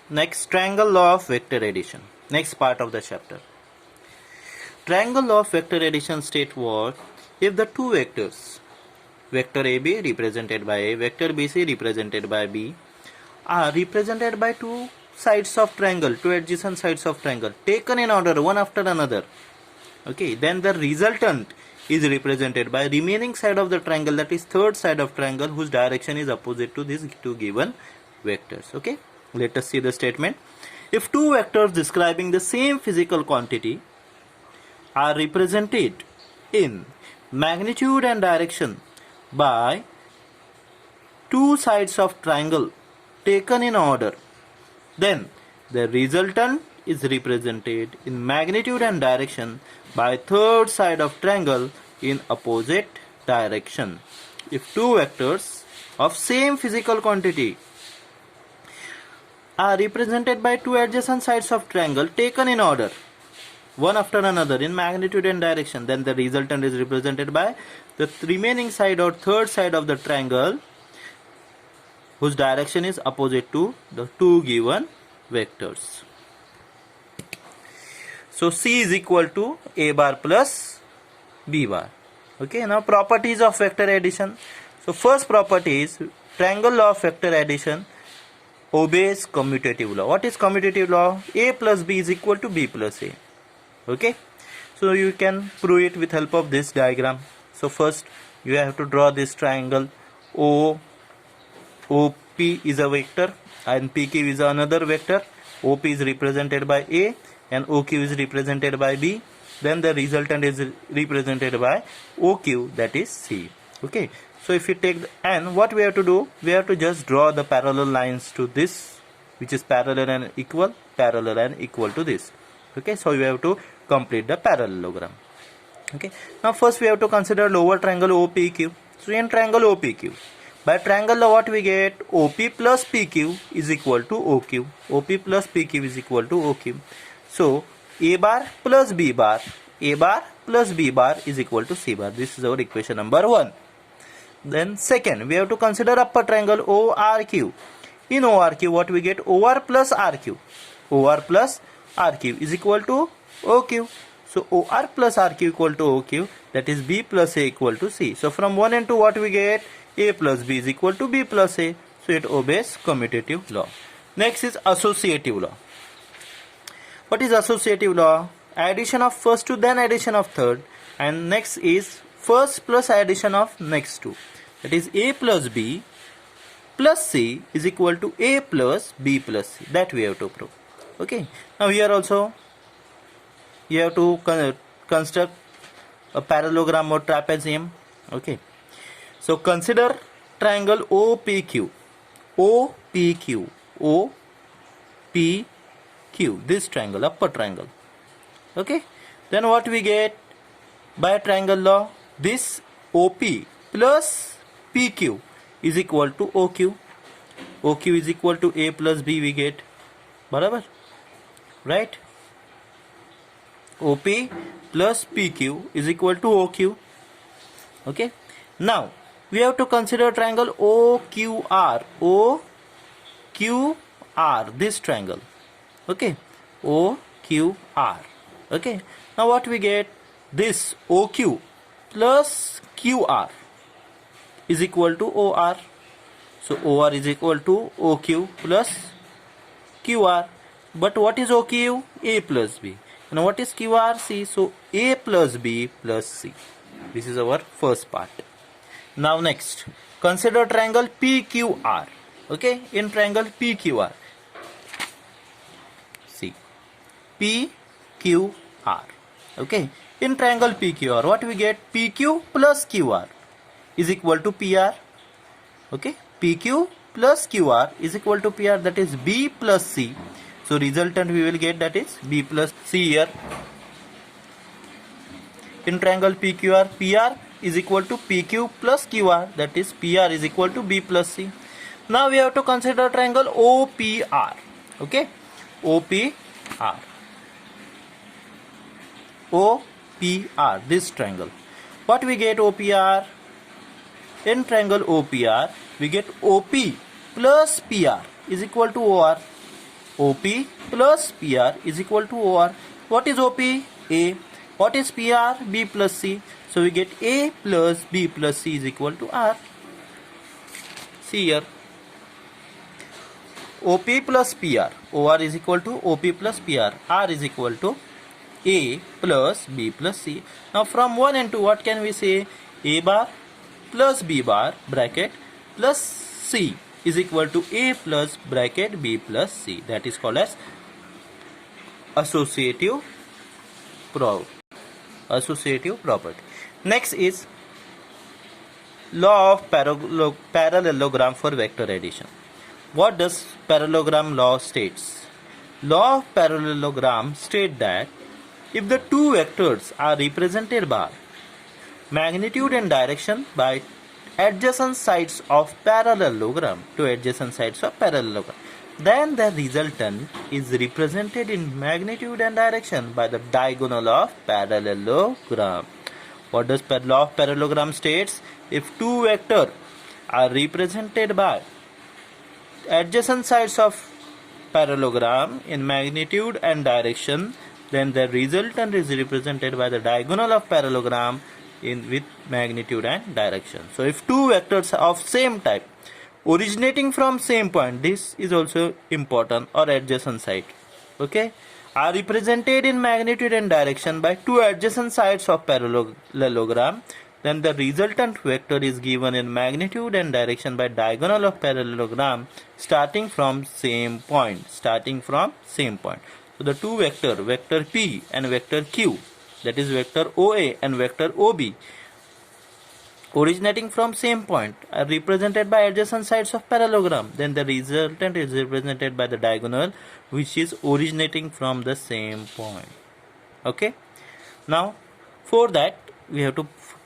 Next, triangle law of vector addition. Next part of the chapter. Triangle law of vector addition state what? If the two vectors, vector AB represented by A, vector BC represented by B, are represented by two sides of triangle, two adjacent sides of triangle, taken in order one after another, okay, then the resultant is represented by remaining side of the triangle, that is third side of triangle, whose direction is opposite to these two given vectors. Okay, let us see the statement. If two vectors describing the same physical quantity are represented in magnitude and direction by two sides of triangle taken in order, then the resultant is represented in magnitude and direction by third side of triangle in opposite direction. If two vectors of same physical quantity are represented by two adjacent sides of triangle taken in order one after another in magnitude and direction, then the resultant is represented by the remaining side or third side of the triangle whose direction is opposite to the two given vectors. So C is equal to A bar plus B bar. Okay, now properties of vector addition. So first property is triangle law of vector addition obeys commutative law. What is commutative law? A plus B is equal to B plus A. Okay, so you can prove it with help of this diagram. So first you have to draw this triangle. OP is a vector and PQ is another vector. OP is represented by A and OQ is represented by B. Then the resultant is represented by OQ, that is C. Okay, so if you take the, and what we have to do, we have to just draw the parallel lines to this, which is parallel and equal to this. Okay, so you have to complete the parallelogram. Okay, now first we have to consider lower triangle OPQ. So in triangle OPQ, by triangle law what we get? OP plus PQ is equal to OQ. OP plus PQ is equal to OQ. So A bar plus B bar, A bar plus B bar is equal to C bar. This is our equation number 1. Then second, we have to consider upper triangle ORQ. In ORQ what we get? OR plus RQ. OR plus RQ is equal to OQ. So OR plus RQ equal to OQ, that is B plus A equal to C. So from 1 and 2 what we get? A plus B is equal to B plus A. So it obeys commutative law. Next is associative law. What is associative law? Addition of first two, then addition of third, and next is first plus addition of next two. That is A plus B plus C is equal to A plus B plus C. That we have to prove. Okay. Now here also you have to construct a parallelogram or trapezium. Okay. So consider triangle OPQ. OPQ. OPQ. This triangle, upper triangle. Okay. Then what we get by triangle law? This OP plus PQ is equal to OQ. OQ is equal to A plus B we get. Barabar? Right? OP plus PQ is equal to OQ. Okay. Now we have to consider triangle OQR. OQR, this triangle. Okay. OQR. Okay. Now what we get? This OQ plus QR is equal to OR. So OR is equal to OQ plus QR. But what is OQ? A plus B. And what is QR? C. So A plus B plus C. This is our first part. Now next, consider triangle PQR. Okay, in triangle PQR. See, PQR. Okay, in triangle PQR, what we get? PQ plus QR is equal to PR. Okay, PQ plus QR is equal to PR, that is B plus C. So resultant we will get, that is B plus C here. In triangle PQR, PR is equal to PQ plus QR, that is PR is equal to B plus C. Now we have to consider triangle OPR. Okay, OPR. OPR, this triangle. What we get OPR? In triangle OPR, we get OP plus PR is equal to OR. OP plus PR is equal to OR. What is OP? A. What is PR? B plus C. So we get A plus B plus C is equal to R. See here. OP plus PR. OR is equal to OP plus PR. R is equal to A plus B plus C. Now from 1 and 2, what can we say? A bar plus B bar bracket plus C is equal to A plus bracket B plus C. That is called as associative property. Next is law of parallelogram for vector addition. What does parallelogram law states? Law of parallelogram state that if the two vectors are represented by magnitude and direction by adjacent sides of parallelogram, then the resultant is represented in magnitude and direction by the diagonal of parallelogram. What does law of parallelogram states? If two vectors are represented by adjacent sides of parallelogram in magnitude and direction, then the resultant is represented by the diagonal of parallelogram with magnitude and direction. So if two vectors of same type originating from same point, this is also important, or adjacent side, okay, are represented in magnitude and direction by two adjacent sides of parallelogram, then the resultant vector is given in magnitude and direction by diagonal of parallelogram starting from same point. So the two vector P and vector Q, that is vector OA and vector OB, originating from same point, are represented by adjacent sides of parallelogram, then the resultant is represented by the diagonal which is originating from the same point. Okay, now for that we have to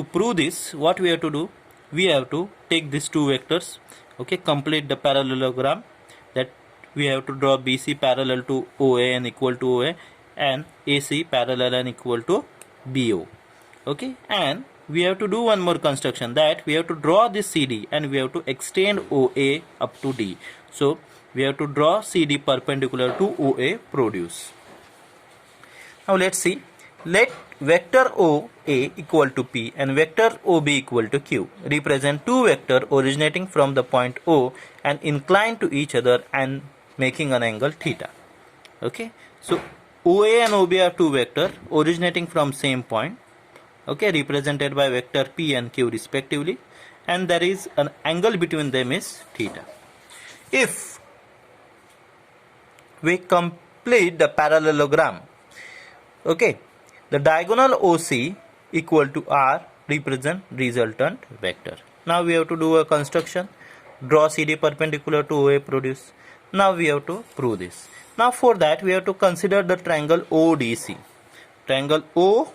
prove this, what we have to do, we have to take these two vectors, okay, complete the parallelogram, that we have to draw BC parallel to OA and equal to OA, and AC parallel and equal to BO. Okay, and we have to do one more construction, that we have to draw this CD and we have to extend OA up to D. So we have to draw CD perpendicular to OA produce. Now let's see. Let vector OA equal to P and vector OB equal to Q represent two vectors originating from the point O and inclined to each other and making an angle theta. Okay, so OA and OB are two vectors originating from same point, okay, represented by vector P and Q respectively, and there is an angle between them is theta. If we complete the parallelogram, okay, the diagonal OC equal to R represent resultant vector. Now we have to do a construction, draw CD perpendicular to OA produce. Now we have to prove this. Now for that we have to consider the triangle ODC. Now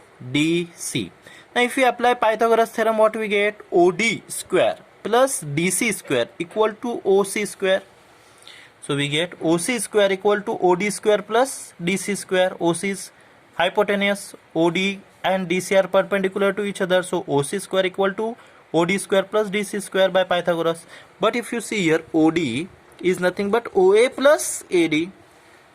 if we apply Pythagoras theorem, what we get? OD square plus DC square equal to OC square. So we get OC square equal to OD square plus DC square. OC is hypotenuse, OD and DC are perpendicular to each other, so OC square equal to OD square plus DC square by Pythagoras. But if you see here, OD is nothing but OA plus AD.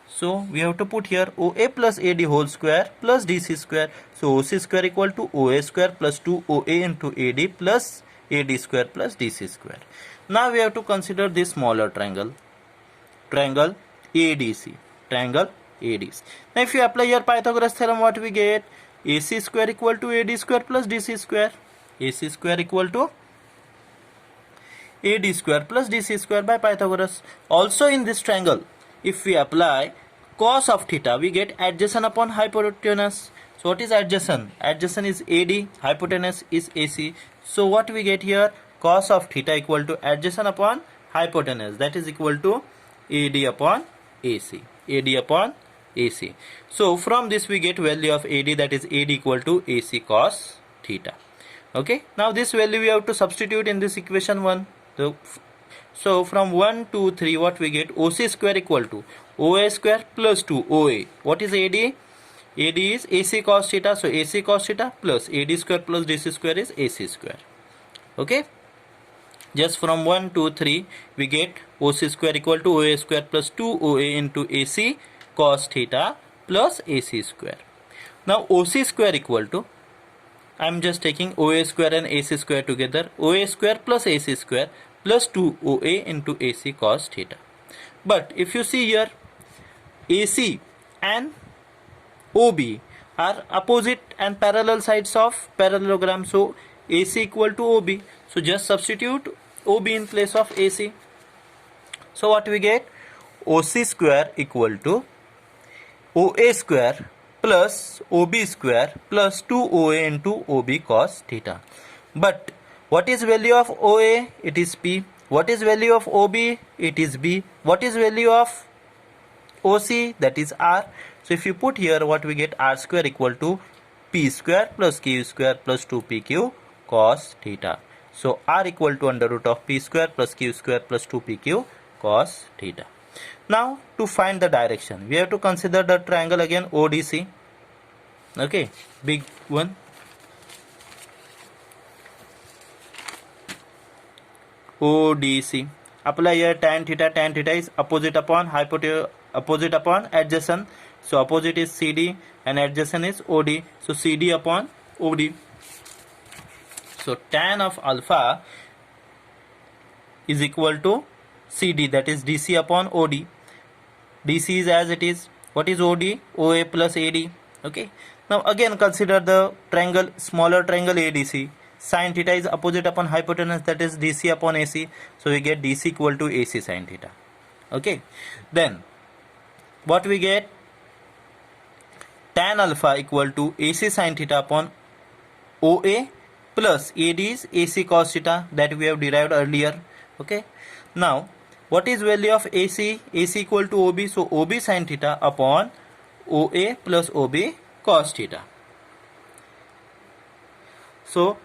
So we have to put here OA plus AD whole square plus DC square. So OC square equal to OA square plus 2OA into AD plus AD square plus DC square. Now we have to consider this smaller triangle ADC. Now if you apply here Pythagoras theorem, what we get? AC square equal to AD square plus DC square. AC square equal to AD square plus DC square by Pythagoras. Also in this triangle, if we apply cos of theta, we get adjacent upon hypotenuse. So what is adjacent? Adjacent is AD, hypotenuse is AC. So what we get here? Cos of theta equal to adjacent upon hypotenuse, that is equal to AD upon AC. So from this we get value of AD, that is AD equal to AC cos theta. Okay, now this value we have to substitute in this equation 1. So from 1, 2, 3, what we get? OC square equal to OA square plus 2OA. What is AD? AD is AC cos theta, so AC cos theta plus AD square plus DC square is AC square. Okay, just from 1, 2, 3 we get OC square equal to OA square plus 2OA into AC cos theta plus AC square. Now OC square equal to, I am just taking OA square and AC square together, OA square plus AC square plus 2OA into AC cos theta. But if you see here, AC and OB are opposite and parallel sides of parallelogram, so AC equal to OB, so just substitute OB in place of AC. So what we get? OC square equal to OA square plus OB square plus 2OA into OB cos theta. But what is value of OA? It is P. What is value of OB? It is B. What is value of OC? That is R. So if you put here, what we get? R square equal to P square plus Q square plus 2PQ cos theta. So R equal to under root of P square plus Q square plus 2PQ cos theta. Now to find the direction, we have to consider the triangle again, ODC. Okay, big one. ODC. Apply here tan theta. Tan theta is opposite upon opposite upon adjacent. So opposite is CD and adjacent is OD. So CD upon OD. So tan of alpha is equal to CD, that is DC upon OD. DC is as it is. What is OD? OA plus AD. Okay. Now again consider the triangle, smaller triangle ADC. Sin theta is opposite upon hypotenuse, that is DC upon AC. So we get DC equal to AC sin theta. Okay. Then what we get? Tan alpha equal to AC sin theta upon OA plus AD is AC cos theta, that we have derived earlier. Okay. Now what is value of AC? AC equal to OB, so OB sin theta upon OA plus OB cos theta. So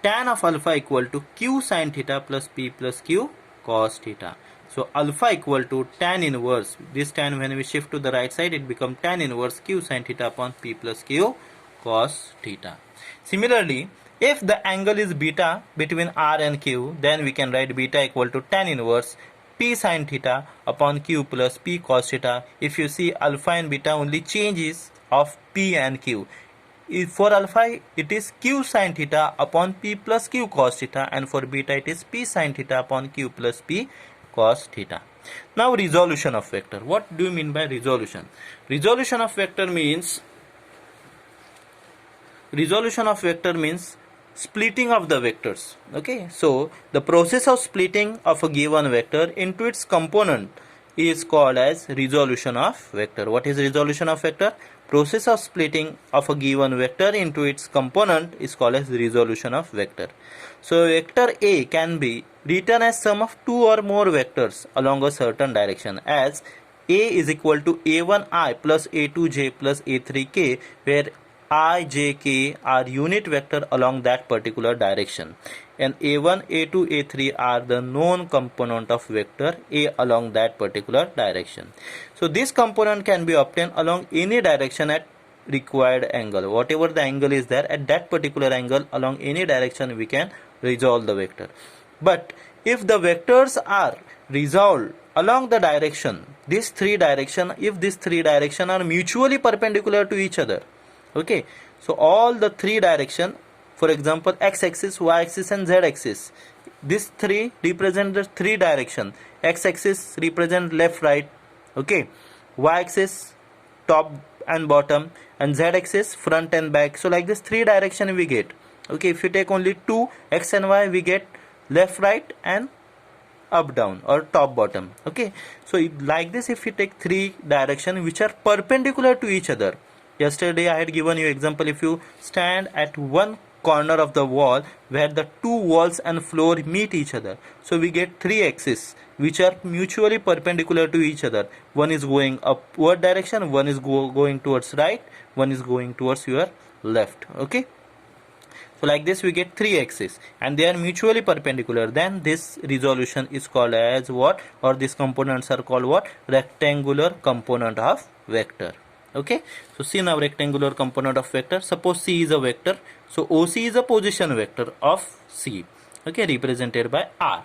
tan of alpha equal to Q sin theta plus P plus Q cos theta. So alpha equal to tan inverse, this tan when we shift to the right side it becomes tan inverse Q sin theta upon P plus Q cos theta. Similarly, if the angle is beta between R and Q, then we can write beta equal to tan inverse P sin theta upon Q plus P cos theta. If you see, alpha and beta only changes of P and Q. For alpha it is Q sin theta upon P plus Q cos theta, and for beta it is P sin theta upon Q plus P cos theta. Now resolution of vector. What do you mean by resolution? Resolution of vector means splitting of the vectors. Okay, so the process of splitting of a given vector into its component is called as resolution of vector. What is resolution of vector? Process of splitting of a given vector into its component is called as resolution of vector. So vector A can be written as sum of two or more vectors along a certain direction, as A is equal to A1i plus A2j plus A3k, where I, j, k are unit vector along that particular direction, and A1, A2, A3 are the known component of vector A along that particular direction. So this component can be obtained along any direction at required angle. Whatever the angle is there, at that particular angle along any direction we can resolve the vector. But if the vectors are resolved along the direction, if these three directions are mutually perpendicular to each other, okay, so all the three direction, for example x-axis, y-axis and z-axis, these three represent the three direction. X-axis represent left right, okay, y-axis top and bottom, and z-axis front and back. So like this three direction we get. Okay, if you take only two, x and y, we get left right and up down or top bottom. Okay, so like this, if you take three direction which are perpendicular to each other. Yesterday I had given you example, if you stand at one corner of the wall where the two walls and floor meet each other, so we get three axes which are mutually perpendicular to each other. One is going upward direction, one is going towards right, one is going towards your left. Okay, so like this we get three axes and they are mutually perpendicular. Then this resolution is called as what, or these components are called what? Rectangular component of vector. Okay, so see now rectangular component of vector. Suppose C is a vector, so OC is a position vector of C, okay, represented by R.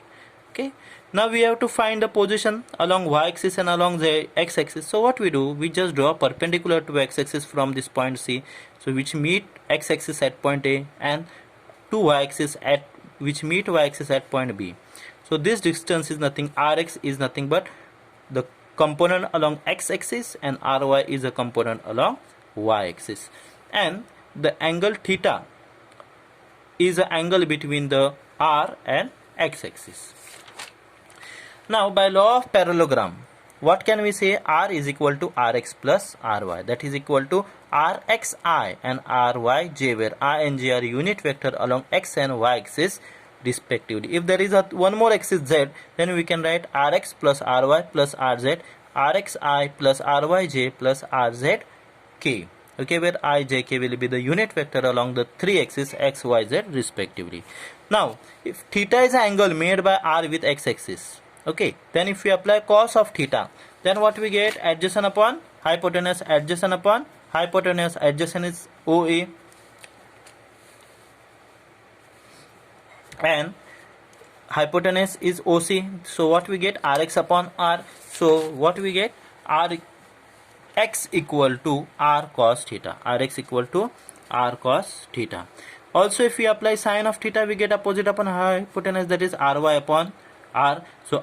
Okay, now we have to find the position along y-axis and along the x-axis. So what we do, we just draw perpendicular to x-axis from this point C, so which meet x-axis at point A, and to y-axis at which meet y-axis at point B. So this distance is nothing, Rx is nothing but the component along x-axis, and Ry is a component along y-axis, and the angle theta is the angle between the R and x-axis. Now by law of parallelogram, what can we say? R is equal to Rx plus Ry, that is equal to Rxi and Ryj, where I and j are unit vector along x and y axis respectively. If there is one more axis z, then we can write Rx plus Ry plus Rz, Rxi plus Ryj plus Rzk. Okay, where I, j, k will be the unit vector along the three axes x, y, z respectively. Now, if theta is an angle made by R with x axis, okay, then if we apply cos of theta, then what we get? Adjacent upon hypotenuse, adjacent upon hypotenuse, adjacent is OA, and hypotenuse is OC. So what we get? Rx upon R. So what we get? Rx equal to R cos theta. Rx equal to R cos theta. Also, if we apply sine of theta, we get opposite upon hypotenuse, that is Ry upon R. So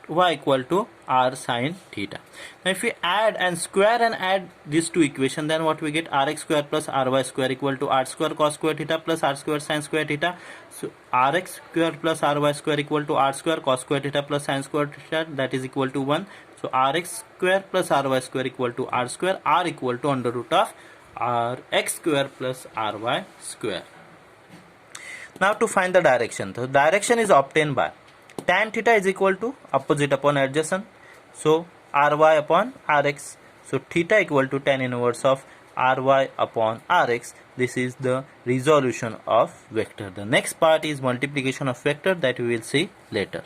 Ry equal to R sine theta. Now if we add and square and add these two equations, then what we get? Rx square plus Ry square equal to R square cos square theta plus R square sine square theta. So Rx square plus Ry square equal to R square cos square theta plus sine square theta, that is equal to 1. So Rx square plus Ry square equal to R square, R equal to under root of Rx square plus Ry square. Now to find the direction. The direction is obtained by tan theta is equal to opposite upon adjacent. So Ry upon Rx. So theta equal to tan inverse of Ry upon Rx. This is the resolution of vector. The next part is multiplication of vector, that we will see later.